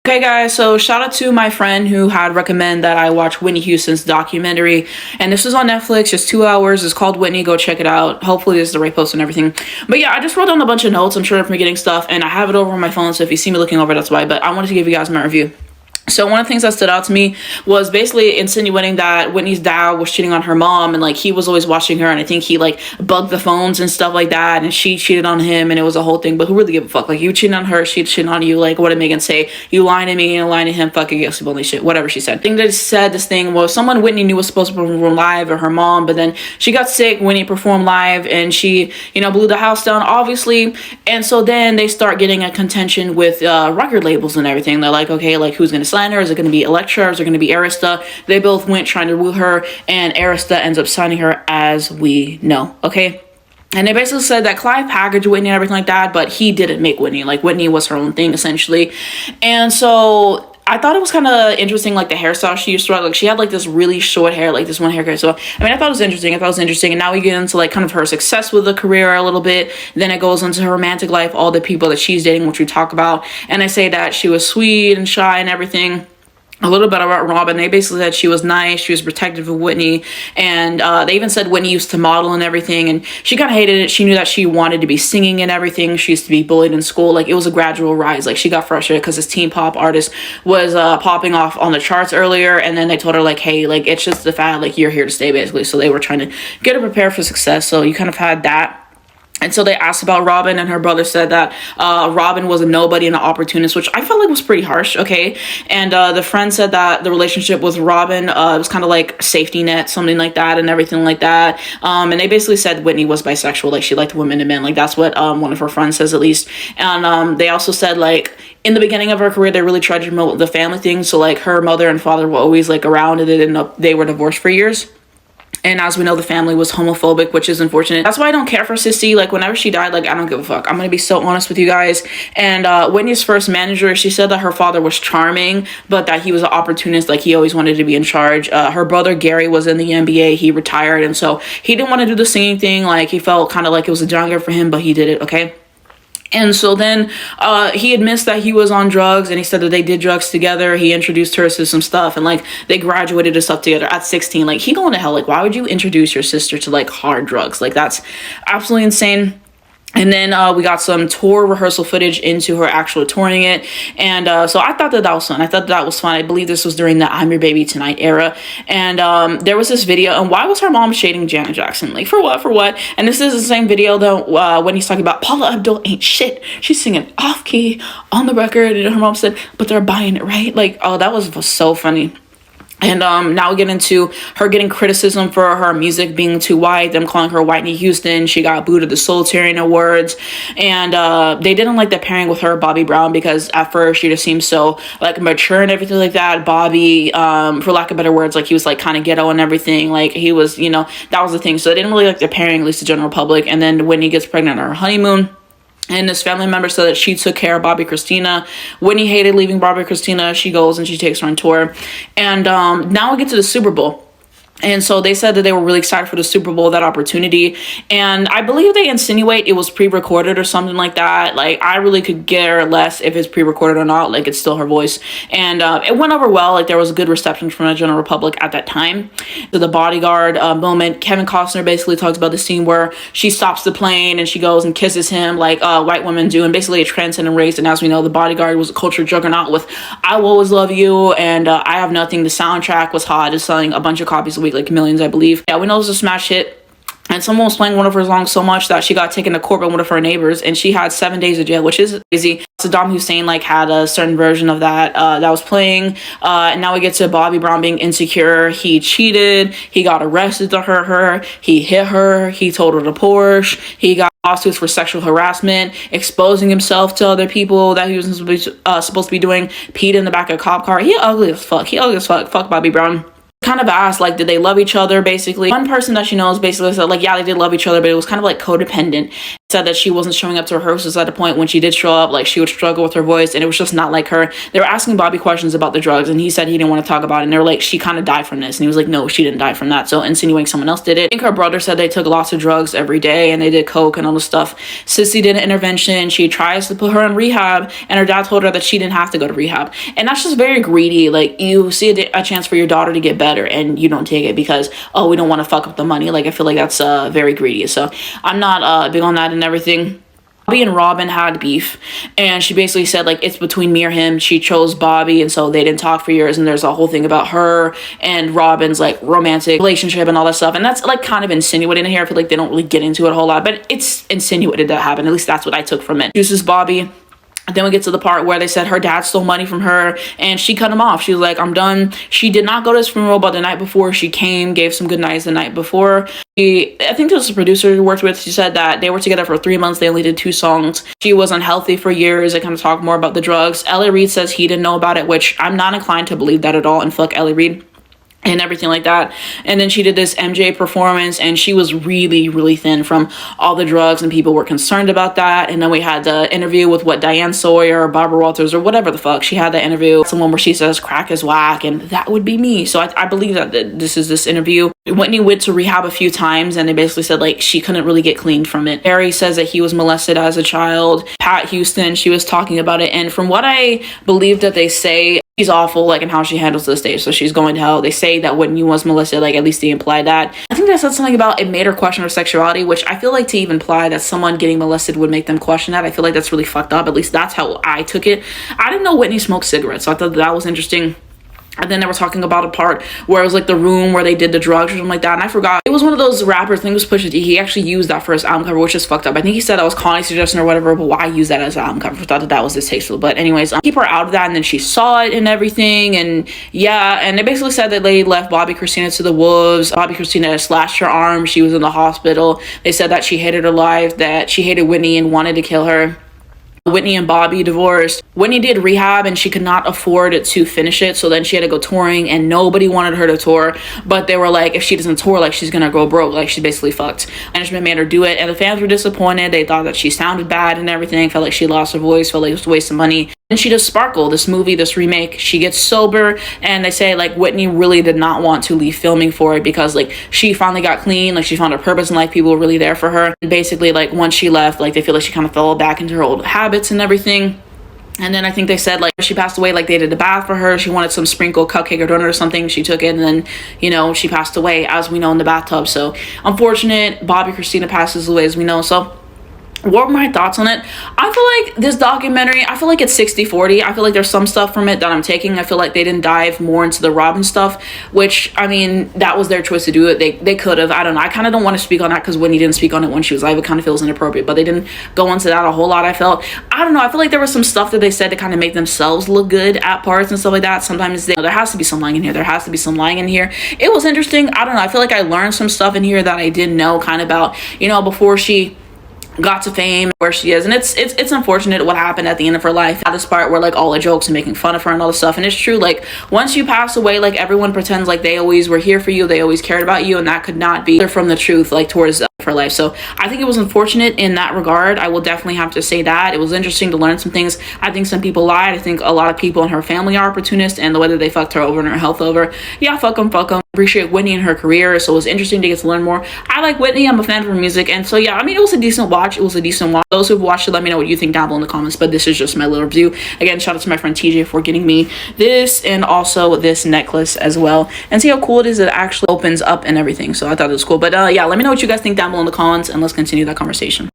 Okay guys, so shout out to my friend who had recommended that I watch Whitney Houston's documentary, and this is on Netflix, just 2 hours. It's called Whitney. Go check it out. Hopefully this is the right post and everything. But yeah, I just wrote down a bunch of notes. I'm sure I'm forgetting stuff, and I have it over on my phone, so if you see me looking over, that's why. But I wanted to give you guys my review. So one of the things that stood out to me was basically insinuating that Whitney's dad was cheating on her mom, and like he was always watching her, and I think he like bugged the phones and stuff like that, and she cheated on him, and it was a whole thing. But who really give a fuck? Like, you cheating on her, she cheating on you. Like, what did Megan say? You lying to me and lying to him, fucking guilty only shit, whatever she said. I think they said this thing was someone Whitney knew was supposed to perform live, or her mom, but then she got sick. Whitney performed live, and she, blew the house down, obviously. And so then they start getting a contention with record labels and everything. They're like, okay, like who's gonna sign her? Is it gonna be Electra? Is it going to be Arista? They both went trying to woo her, and Arista ends up signing her, as we know. Okay. And they basically said that Clive packaged Whitney and everything like that, but he didn't make Whitney. Like, Whitney was her own thing, essentially. And so I thought it was kind of interesting, like the hairstyle she used to rock. Like, she had like this really short hair, like this one haircut. So I mean, I thought it was interesting. And now we get into like kind of her success with the career a little bit. Then it goes into her romantic life, all the people that she's dating, which we talk about. And I say that she was sweet and shy and everything. A little bit about Robin. They basically said she was nice, she was protective of Whitney, and they even said Whitney used to model and everything, and she kind of hated it. She knew that she wanted to be singing and everything. She used to be bullied in school. Like, it was a gradual rise. Like, she got frustrated because this teen pop artist was popping off on the charts earlier, and then they told her like, hey, like, it's just the fact, like, you're here to stay, basically. So they were trying to get her prepared for success. So you kind of had that. And so they asked about Robin, and her brother said that Robin was a nobody and an opportunist, which I felt like was pretty harsh, okay? And the friend said that the relationship with Robin was kind of like safety net, something like that, and everything like that. And they basically said Whitney was bisexual, like she liked women and men. Like, that's what one of her friends says, at least. And they also said, like, in the beginning of her career, they really tried to promote the family thing. So, like, her mother and father were always, like, around, and they were divorced for years. And as we know, the family was homophobic, which is unfortunate. That's why I don't care for Sissy. Like, whenever she died, like, I don't give a fuck. I'm gonna be so honest with you guys. And Whitney's first manager, she said that her father was charming, but that he was an opportunist. Like, he always wanted to be in charge. Her brother Gary was in the NBA. He retired, and so he didn't want to do the singing thing. Like, he felt kind of like it was a jungle for him, but he did it, okay? And so then he admits that he was on drugs, and he said that they did drugs together. He introduced her to some stuff, and like they graduated to stuff together at 16. Like, he going to hell. Like, why would you introduce your sister to like hard drugs? Like, that's absolutely insane. And then we got some tour rehearsal footage into her actually touring it. And so I thought that was fun. I believe this was during the I'm Your Baby Tonight era. And there was this video. And why was her mom shading Janet Jackson? Like, for what? And this is the same video that when he's talking about Paula Abdul ain't shit. She's singing off key on the record. And her mom said, but they're buying it, right? Like, oh, that was so funny. And now we get into her getting criticism for her music being too white, them calling her Whitney Houston. She got booed at the Soul Tearing Awards. And they didn't like the pairing with her, Bobby Brown, because at first she just seemed so like mature and everything like that. Bobby, for lack of better words, like he was like kind of ghetto and everything. Like he was, that was the thing. So they didn't really like the pairing, at least the general public. And then when he gets pregnant on her honeymoon, and this family member said that she took care of Bobby Christina. Whitney hated leaving Bobby Christina. She goes and she takes her on tour. And now we get to the Super Bowl. And so they said that they were really excited for the Super Bowl, that opportunity. And I believe they insinuate it was pre-recorded or something like that. Like, I really could care less if it's pre-recorded or not. Like, it's still her voice. And it went over well. Like, there was a good reception from the general public at that time. So the bodyguard moment, Kevin Costner basically talks about the scene where she stops the plane and she goes and kisses him like white women do. And basically a transcendent race. And as we know, the bodyguard was a culture juggernaut with I Will Always Love You and I Have Nothing. The soundtrack was hot. It's selling a bunch of copies a week, like millions, I believe. Yeah, we know it was a smash hit. And someone was playing one of her songs so much that she got taken to court by one of her neighbors, and she had 7 days of jail, which is crazy. Saddam Hussein like had a certain version of that that was playing. And now we get to Bobby Brown being insecure. He cheated. He got arrested to hurt her. He hit her. He totaled a Porsche. He got lawsuits for sexual harassment, exposing himself to other people that he was supposed to be doing. Peed in the back of a cop car. He ugly as fuck. Fuck Bobby Brown. Kind of asked, like, did they love each other, basically. One person that she knows basically said, like, yeah, they did love each other, but it was kind of like codependent. said that she wasn't showing up to rehearsals at a point. When she did show up, like, she would struggle with her voice, and it was just not like her. They were asking Bobby questions about the drugs, and he said he didn't want to talk about it, and they were like, she kind of died from this, and he was like, no, she didn't die from that, so insinuating someone else did it. I think her brother said they took lots of drugs every day, and they did coke and all this stuff. Sissy did an intervention. She tries to put her in rehab, and her dad told her that she didn't have to go to rehab, and that's just very greedy. Like, you see a chance for your daughter to get better, and you don't take it because, oh, we don't want to fuck up the money. Like, I feel like that's very greedy. So I'm not big on that and everything. Bobby and Robin had beef, and she basically said, like, it's between me or him. She chose Bobby, and so they didn't talk for years, and there's a whole thing about her and Robin's, like, romantic relationship and all that stuff, and that's, like, kind of insinuated in here. I feel like they don't really get into it a whole lot, but it's insinuated that happened. At least that's what I took from it. This is Bobby. Then we get to the part where they said her dad stole money from her, and she cut him off. She was like, I'm done. She did not go to his funeral, but the night before she came, gave some good nights the night before. I think there was a producer who worked with, she said that they were together for 3 months. They only did 2 songs. She was unhealthy for years. They kind of talked more about the drugs. Ellie Reed says he didn't know about it, which I'm not inclined to believe that at all, and fuck Ellie Reed and everything like that. And then she did this MJ performance, and she was really, really thin from all the drugs, and people were concerned about that. And then we had the interview with Diane Sawyer or Barbara Walters or whatever the fuck. She had the interview, someone where she says crack is whack, and that would be me. So I believe that this is this interview. Whitney went to rehab a few times, and they basically said, like, she couldn't really get clean from it. Harry says that he was molested as a child. Pat Houston, she was talking about it, and from what I believe that they say, she's awful, like, in how she handles the stage, so she's going to hell. They say that Whitney was molested, like, at least they imply that. I think they said something about it made her question her sexuality, which I feel like to even imply that someone getting molested would make them question that, I feel like that's really fucked up. At least that's how I took it. I didn't know Whitney smoked cigarettes, so I thought that was interesting. And then they were talking about a part where it was like the room where they did the drugs or something like that, and I forgot. It was one of those rappers, I think it was Pusha T. He actually used that for his album cover, which is fucked up. I think he said that was Connie's suggestion or whatever, but why use that as an album cover? I thought that was distasteful. But anyways, keep her out of that, and then she saw it and everything, and yeah, and they basically said that they left Bobby Christina to the wolves. Bobby Christina slashed her arm. She was in the hospital. They said that she hated her life, that she hated Whitney and wanted to kill her. Whitney and Bobby divorced. Whitney did rehab, and she could not afford to finish it, so then she had to go touring, and nobody wanted her to tour, but they were like, if she doesn't tour, like, she's gonna go broke, like, she's basically fucked. Management made her do it, and the fans were disappointed. They thought that she sounded bad and everything, felt like she lost her voice, felt like it was a waste of money. And she does Sparkle, this movie, this remake. She gets sober, and they say, like, Whitney really did not want to leave filming for it because, like, she finally got clean, like, she found her purpose in life, people were really there for her. And basically, like, once she left, like, they feel like she kind of fell back into her old habits and everything. And then I think they said, like, she passed away, like, they did a bath for her. She wanted some sprinkle cupcake or donut or something. She took it, and then, you know, she passed away, as we know, in the bathtub. So, unfortunate. Bobby Christina passes away, as we know. So, what were my thoughts on it? I feel like this documentary, I feel like it's 60-40. I feel like there's some stuff from it that I'm taking. I feel like they didn't dive more into the Robin stuff, which, I mean, that was their choice to do it. They could have. I don't know. I kind of don't want to speak on that because Whitney didn't speak on it when she was live. It kind of feels inappropriate, but they didn't go into that a whole lot, I felt. I don't know. I feel like there was some stuff that they said to kind of make themselves look good at parts and stuff like that. Sometimes there has to be some lying in here. There has to be some lying in here. It was interesting. I don't know. I feel like I learned some stuff in here that I didn't know kind of about, you know, before she got to fame, where she is. And it's unfortunate what happened at the end of her life, at this part where, like, all the jokes and making fun of her and all this stuff. And it's true, like, once you pass away, like, everyone pretends like they always were here for you, they always cared about you, and that could not be from the truth, like, towards her life. So I think it was unfortunate in that regard. I will definitely have to say that it was interesting to learn some things. I think some people lied. I think a lot of people in her family are opportunists, and the way that they fucked her over and her health over, yeah, fuck them. Appreciate Whitney and her career, so it was interesting to get to learn more. I like Whitney. I'm a fan of her music, and so yeah, I mean, it was a decent watch. Those who've watched it, let me know what you think down below in the comments, but this is just my little review. Again, shout out to my friend TJ for getting me this, and also this necklace as well, and see how cool it is. It actually opens up and everything, so I thought it was cool. But yeah, let me know what you guys think down below in the comments, and let's continue that conversation.